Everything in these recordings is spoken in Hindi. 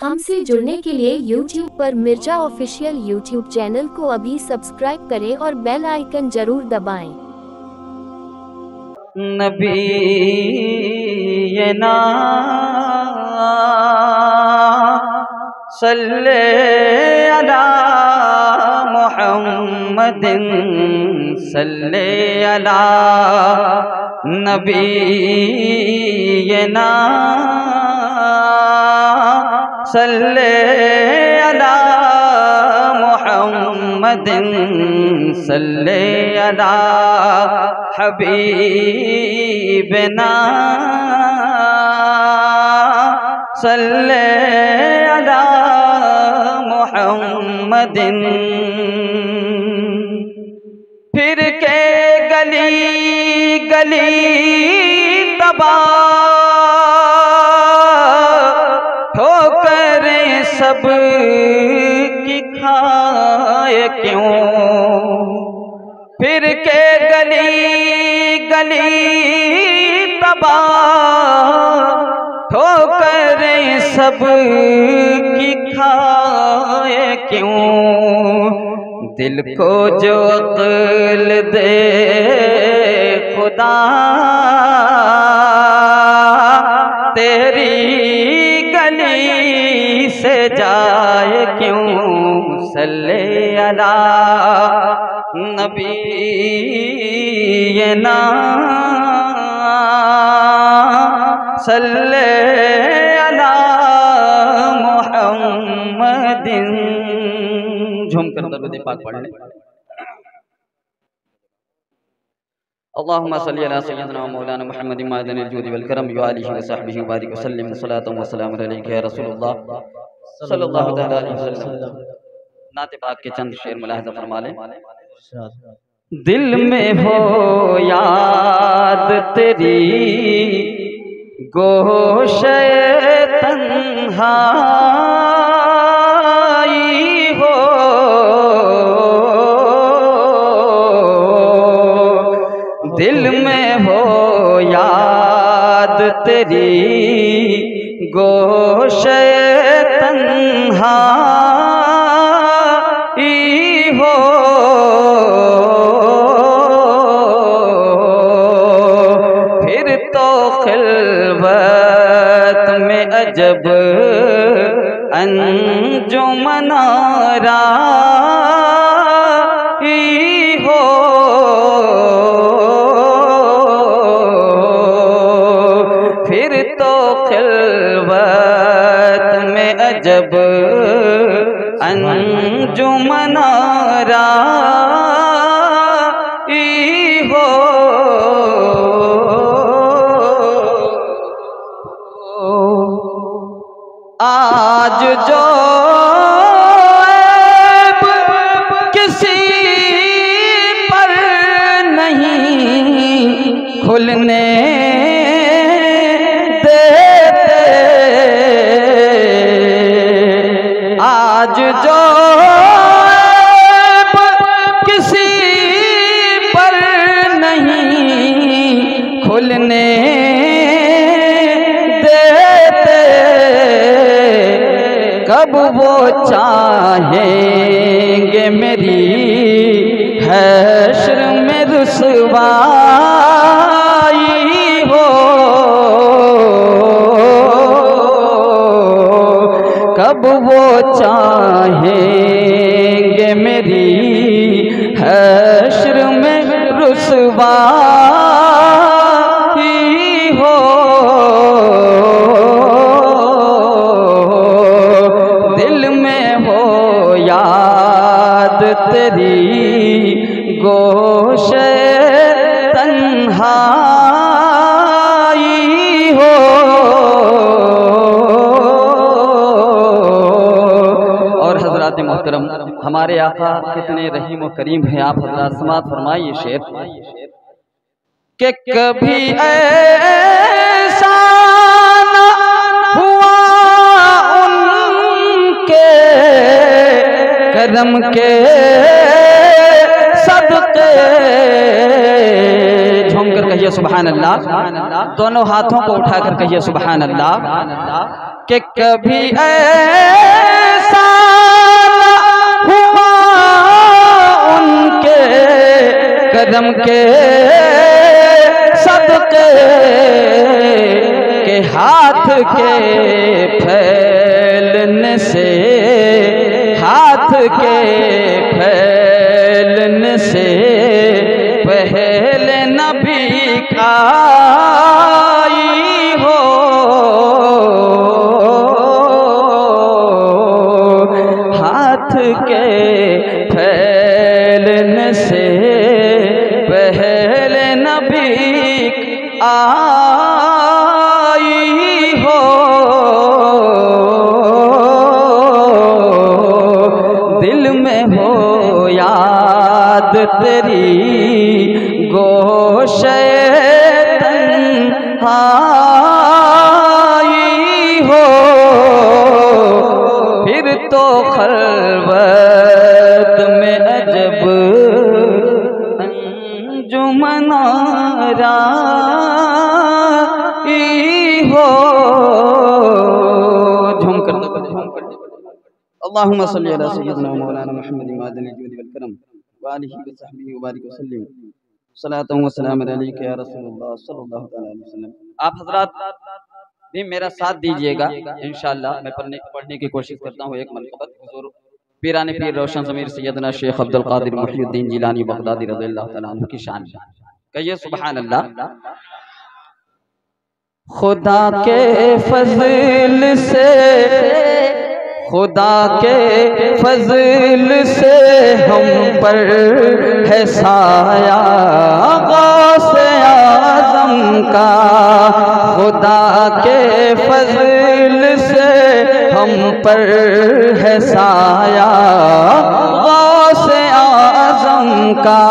हमसे जुड़ने के लिए YouTube पर मिर्जा ऑफिशियल YouTube चैनल को अभी सब्सक्राइब करें और बेल आइकन जरूर दबाएं। नबीना सल्ले अला मुहम्मदिन सल्ले अला नबीना सल्ले अला मुहम्मदिन सल्ले अला हबीबना सल्ले अला मुहम्मदिन। फिर के गली गली तबाह ठोकर सब की खाए क्यों। फिर के गली गली तबाह ठोकर सब की खाए क्यों। दिल को जो अक्ल दे खुदा तेरी गली से जाए क्यों। सल्ले अला नबीना सल्ले अला मुहम्मदिन। झूमकर दरूद पाक पढ़ लें। अल्लाहुम्मा सल्ली अला सय्यिदिना मौलाना मुहम्मदिन मादनिल जूदि वल करम व आलिहि व सहबिहि व बारिक वसल्लम सलातन व सलाम अलैका या रसूलुल्लाह सल्लल्लाहु तआला अलैहि वसल्लम। नात पाक के चंद शेर मुलाहिजा फरमा लें। दिल में हो याद तेरी गोशे तन्हाई हो। दिल में हो याद तेरी गोशे तन्हाई हो। फिर तो खिलवत में अजब अंजुमन राई हो। फिर तो खिलवत में अजब अंजुमन राई हो। आज जो किसी पर नहीं खुलने देते। आज जो किसी पर नहीं खुलने देते। कब वो चाहेंगे मेरी हश्र में रुसवाई हो। कब वो चाहेंगे मेरी हश्र में रुसवाई हो। दिल में हो याद तेरी गोशे तन्हाई हो। और हजरात मोहतरम हमारे आका कितने रहीम और करीम हैं। आप हजरात समात फरमाइए शेर कि कभी ऐसा ना हुआ उनके करम के सदके। झूमकर कहिए सुभान अल्लाह। दोनों हाथों को उठाकर कहिए सुभान अल्लाह। कि कभी ऐसा हुआ उनके कदम के सदके के हाथ के फैलने से, हाथ के फैलने से पहले नबी आई हो। हाथ के फैलने से पहले नबी आई हो। दिल में हो याद तेरी गोशे तन्हाई हो, फिर तो खलवत में अजब अंजुमना राई हो। झूम कर दो, झूम कर दो। अल्लाहुम्मा सल्ली अला सय्यिदिना मौलाना मुहम्मद मादनिल जुद वल करम व आलिहि व सहबिहि व बारिक वसल्लम सलातु व सलाम अलैका या रसूलुल्लाह सल्लल्लाहु अलैहि वसल्लम। आप हजरात भी मेरा साथ दीजिएगा इंशाअल्लाह। मैं पढ़ने की कोशिश करता हूँ एक मनक़बत हुज़ूर पीराने पीर रोशन ज़मीर सैयदना शेख अब्दुल क़ादिर मुहीउद्दीन जिलानी बगदादी रज़ियल्लाहु तआला अन्हु की शान में। कहिए सुभान अल्लाह। खुदा के फज़ल से, खुदा के फज़ल से हम पर है साया गौसे आज़म का। खुदा के फज़ल से हम पर है साया गौसे आज़म का।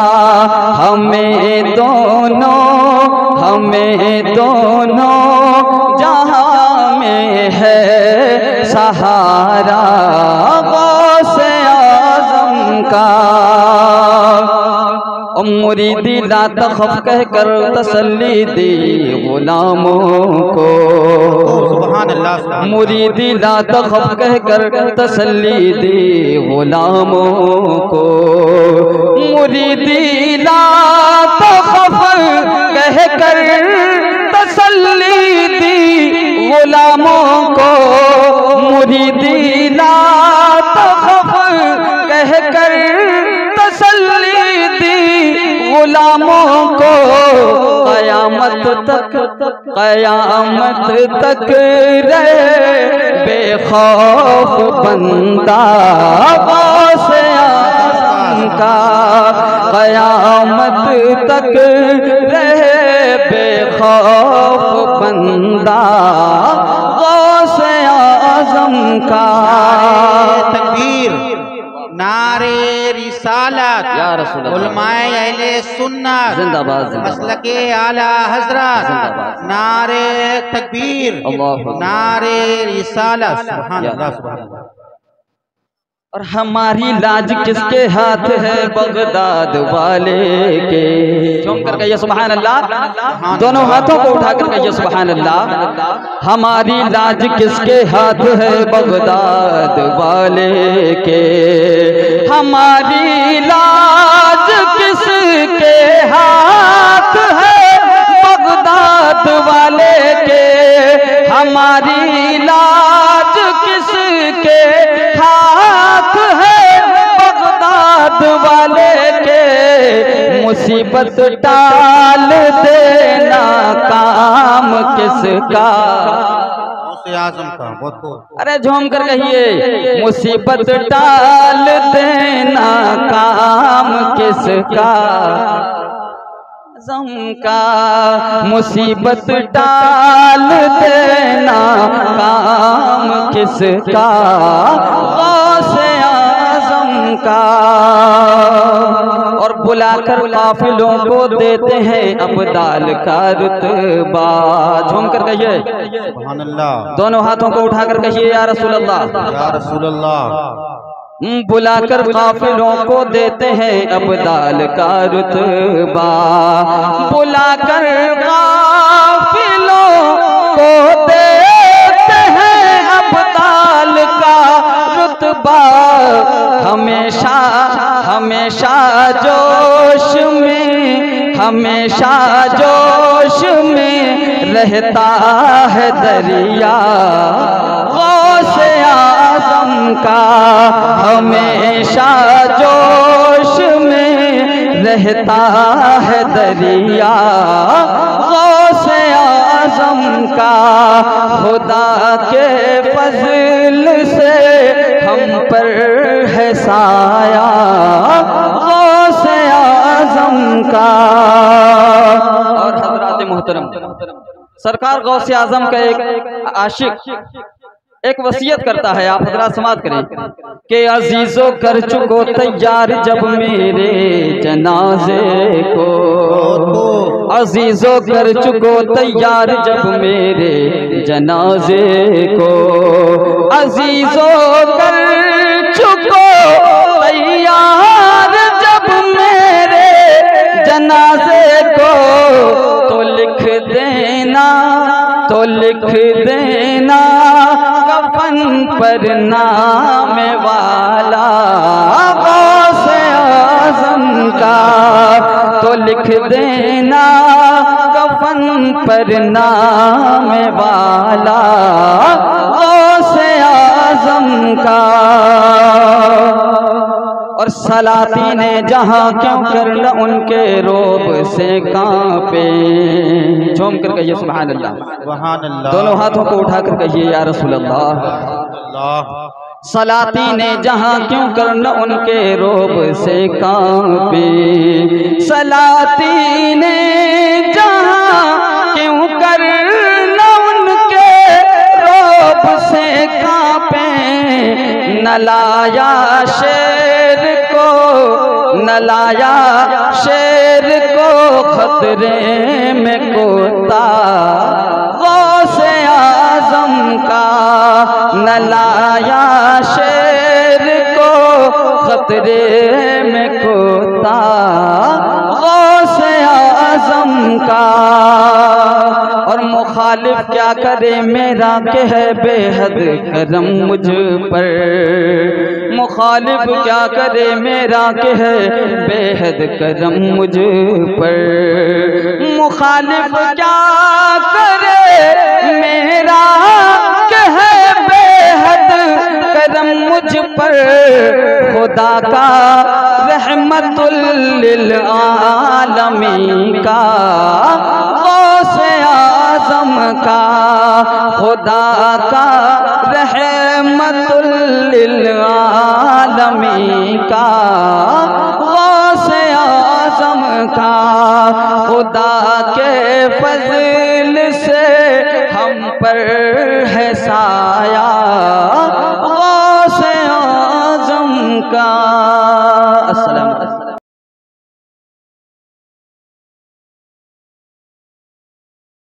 हमें दोनों जहां में है सहारा गौसे आज़म का। मुरीदी ला तखफ कह कर तसल्ली दी गुलामों को। सुभान अल्लाह। मुरीदी ला तखफ कह कर तसल्ली दी गुलामों को। मुरीदी ला तखफ कह कर तसल्ली दी गुलामों को। मुरीदी ला तखफ कह कर तसल्ली दी गुलामों को। क़यामत तक रहे बेखौफ बंदा गौसे आज़म का। क़यामत तक रहे बेखौफ बंदा गौसे आज़म का। तकबीर, नारे रिसालत, या रसूल अल्लाह, उलमाए अहले सुन्नत जिंदाबाद, मसलके आला हज़रत, नारे तकबीर, नारे रिसालत। सुभान अल्लाह, सुभान अल्लाह। और हमारी लाज किसके हाथ है बगदाद वाले के। झूम कर कहिए सुभान अल्लाह। दोनों हाथों को उठा कर कहिए सुभान अल्लाह। हमारी लाज किसके हाथ है बगदाद वाले के। हमारी लाज किसके हाथ है बगदाद वाले के। हमारी लाज किसके हाथ है बगदाद वाले के। मुसीबत टाल देना काम किसका। आज़म का बहुत। अरे झूम कर कहिए मुसीबत टाल देना काम किसका। आज़म का मुसीबत टाल देना काम किसका। गौसे आज़म का। और बुलाकर काफिलों को देते हैं अब्दाल का रुतबा। झूम कर कहिए सुभान अल्लाह। दोनों हाथों को उठाकर कहिए या रसूल अल्लाह, या रसूल अल्लाह। बुलाकर काफिलों को देते हैं अब्दाल का रुतबा। बुलाकर काफिलों को देते हैं हमेशा हमेशा जोश में, हमेशा जोश में रहता है दरिया गौसे आज़म का, हमेशा जोश में रहता है दरिया गौसे आज़म का। खुदा के फज़ल से हम पर है साया गौसे आज़म का। और हज़रात मोहतरम, सरकार गौसे आज़म का एक आशिक एक वसीयत करता है, आप हज़रात समात करें कि अजीज़ो कर चुको तैयार जब मेरे जनाजे को, अजीज़ो कर चुको तैयार जब मेरे जनाजे को, अजीज़ो कर चुको तैयार जब मेरे जनाजे को, तो लिख देना, तो लिख देना कफन पर नाम वाला गौसे आज़म का, तो लिख देना कफन पर नाम वाला गौसे आज़म का। और सलातीन जहाँ क्यों कर न उनके रोब से कांपे, झूम कर कहिए सुभान अल्लाह, सुभान अल्लाह। दोनों हाथों को उठाकर कहिए या रसूल अल्लाह। सलातीन जहाँ क्यों कर न उनके रोब से कांपे, सलातीन जहाँ क्यों कर न उनके रोब से कांपे, न लाया शेर को, न लाया शेर को खतरे में कोता गौसे आज़म का, न लाया शेर को खतरे में कोता गौसे आज़म का। और मुखालिफ क्या करे मेरा के है बेहद करम मुझ पर, मुखालिफ क्या करे मेरा के है बेहद करम मुझ पर, मुखालिफ क्या करे मेरा के है बेहद करम मुझ पर, खुदा का रहमतुल लिल आलमीन का गौसे आज़म का, खुदा का रहमतुल लिल आलमीन का गौसे आज़म का। खुदा के फज़ल से हम पर है साया गौसे आज़म का।